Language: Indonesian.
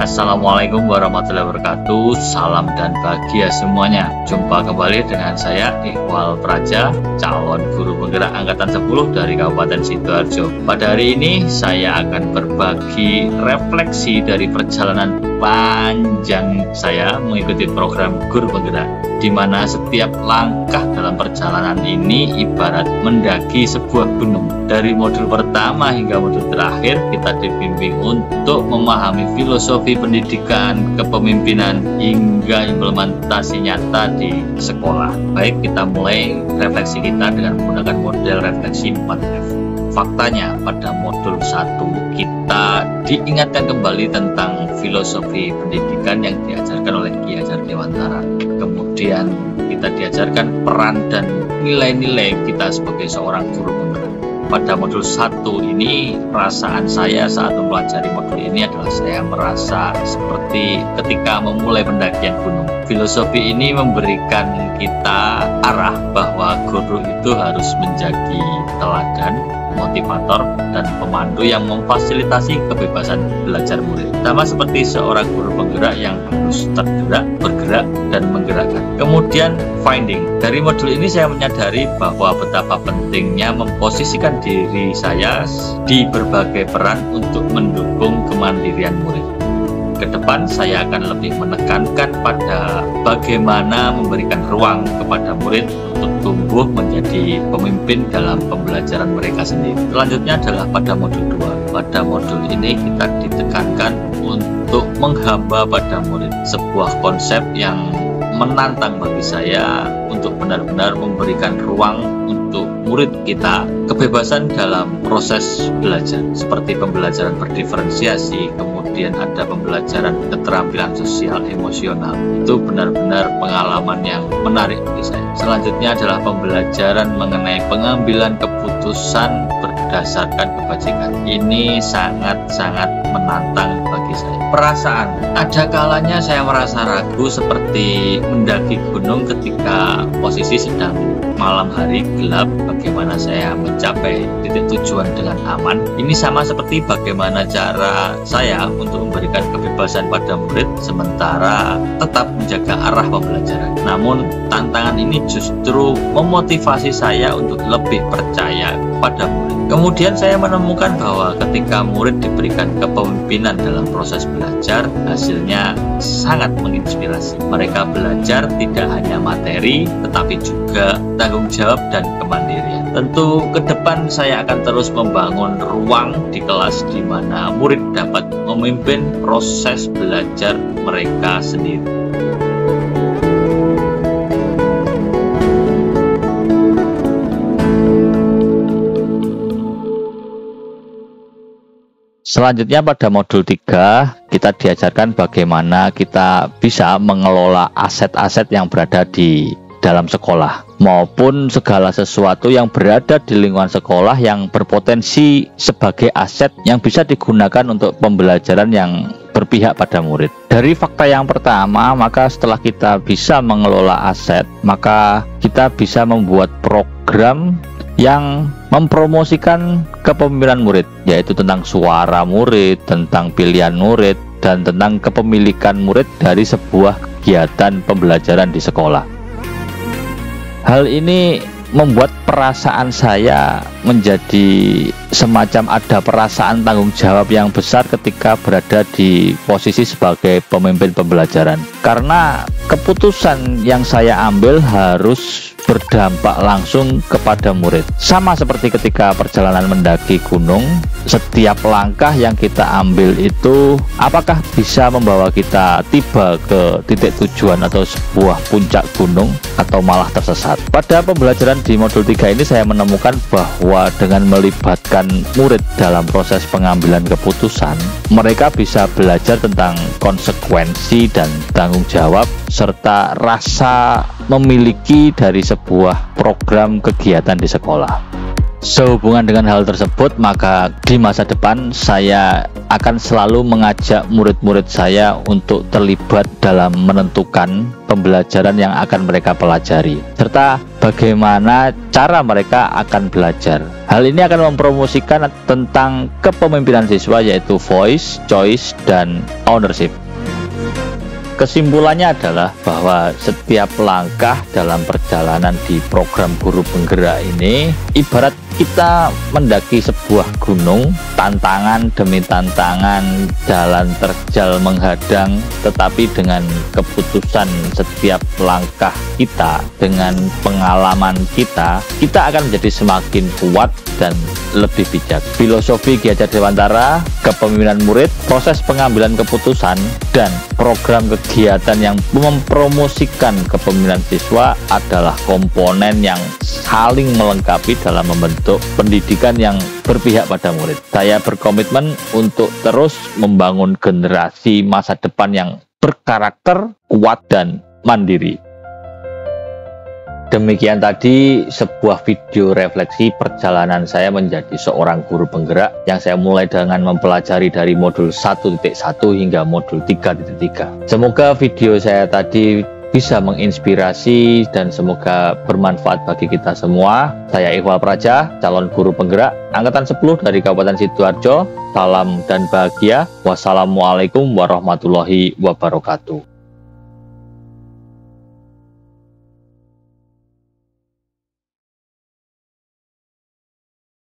Assalamualaikum warahmatullahi wabarakatuh. Salam dan bahagia semuanya. Jumpa kembali dengan saya Iqbal Praja, calon guru penggerak angkatan 10 dari Kabupaten Sidoarjo. Pada hari ini saya akan berbagi refleksi dari perjalanan panjang saya mengikuti program guru penggerak, di mana setiap langkah dalam perjalanan ini ibarat mendaki sebuah gunung. Dari modul pertama hingga modul terakhir, kita dibimbing untuk memahami filosofi pendidikan, kepemimpinan, hingga implementasi nyata di sekolah. Baik, kita mulai refleksi kita dengan menggunakan model refleksi 4F. Faktanya, pada modul 1 kita diingatkan kembali tentang filosofi pendidikan yang diajarkan oleh Ki Hajar Dewantara. Kemudian kita diajarkan peran dan nilai-nilai kita sebagai seorang guru penggerak. Pada modul 1 ini, perasaan saya saat mempelajari modul ini adalah saya merasa seperti ketika memulai pendakian gunung. Filosofi ini memberikan kita arah bahwa guru itu harus menjadi teladan, motivator, dan pemandu yang memfasilitasi kebebasan belajar murid. Sama seperti seorang guru penggerak yang harus tergerak, bergerak, dan menggerakkan. Kemudian finding. Dari modul ini saya menyadari bahwa betapa pentingnya memposisikan diri saya di berbagai peran untuk mendukung kemandirian murid. Ke depan saya akan lebih menekankan pada bagaimana memberikan ruang kepada murid untuk tumbuh menjadi pemimpin dalam pembelajaran mereka sendiri. Selanjutnya adalah pada modul 2. Pada modul ini kita ditekankan untuk menghamba pada murid, sebuah konsep yang menantang bagi saya untuk benar-benar memberikan ruang untuk murid kita kebebasan dalam proses belajar, seperti pembelajaran berdiferensiasi, kemudian ada pembelajaran keterampilan sosial emosional. Itu benar-benar pengalaman yang menarik bagi saya. Selanjutnya adalah pembelajaran mengenai pengambilan keputusan berdasarkan kebajikan. Ini sangat-sangat menantang bagi saya. Perasaan, ada kalanya saya merasa ragu seperti mendaki gunung ketika posisi sedang malam hari gelap. Bagaimana saya mencapai titik tujuan dengan aman? Ini sama seperti bagaimana cara saya untuk memberikan kebebasan pada murid sementara tetap menjaga arah pembelajaran. Namun tantangan ini justru memotivasi saya untuk lebih percaya pada murid. Kemudian saya menemukan bahwa ketika murid diberikan kepemimpinan dalam proses belajar, hasilnya sangat menginspirasi. Mereka belajar tidak hanya materi, tetapi juga tanggung jawab dan kemandirian. Tentu ke depan saya akan terus membangun ruang di kelas di mana murid dapat memimpin proses belajar mereka sendiri. Selanjutnya pada modul 3 kita diajarkan bagaimana kita bisa mengelola aset-aset yang berada di dalam sekolah maupun segala sesuatu yang berada di lingkungan sekolah yang berpotensi sebagai aset yang bisa digunakan untuk pembelajaran yang berpihak pada murid. Dari fakta yang pertama, maka setelah kita bisa mengelola aset, maka kita bisa membuat program yang mempromosikan kepemimpinan murid, yaitu tentang suara murid, tentang pilihan murid, dan tentang kepemilikan murid dari sebuah kegiatan pembelajaran di sekolah. Hal ini membuat perasaan saya menjadi semacam ada perasaan tanggung jawab yang besar ketika berada di posisi sebagai pemimpin pembelajaran, karena keputusan yang saya ambil harus berdampak langsung kepada murid. Sama seperti ketika perjalanan mendaki gunung, setiap langkah yang kita ambil itu apakah bisa membawa kita tiba ke titik tujuan atau sebuah puncak gunung atau malah tersesat. Pada pembelajaran di modul 3 ini saya menemukan bahwa dengan melibatkan murid dalam proses pengambilan keputusan, mereka bisa belajar tentang konsekuensi dan tanggung jawab serta rasa memiliki dari sebuah program kegiatan di sekolah. Sehubungan dengan hal tersebut, maka di masa depan saya akan selalu mengajak murid-murid saya untuk terlibat dalam menentukan pembelajaran yang akan mereka pelajari, serta bagaimana cara mereka akan belajar. Hal ini akan mempromosikan tentang kepemimpinan siswa, yaitu voice, choice, dan ownership. Kesimpulannya adalah bahwa setiap langkah dalam perjalanan di program Guru Penggerak ini ibarat kita mendaki sebuah gunung, tantangan demi tantangan, jalan terjal menghadang, tetapi dengan keputusan setiap langkah kita, dengan pengalaman kita akan menjadi semakin kuat dan lebih bijak. Filosofi Ki Hajar Dewantara, kepemimpinan murid, proses pengambilan keputusan, dan program kegiatan yang mempromosikan kepemimpinan siswa adalah komponen yang saling melengkapi dalam membentuk pendidikan yang berpihak pada murid. Saya berkomitmen untuk terus membangun generasi masa depan yang berkarakter, kuat, dan mandiri. Demikian tadi sebuah video refleksi perjalanan saya menjadi seorang guru penggerak yang saya mulai dengan mempelajari dari modul 1.1 hingga modul 3.3. Semoga video saya tadi bisa menginspirasi dan semoga bermanfaat bagi kita semua. Saya Iqbal Praja, calon guru penggerak angkatan 10 dari Kabupaten Sidoarjo. Salam dan bahagia. Wassalamualaikum warahmatullahi wabarakatuh.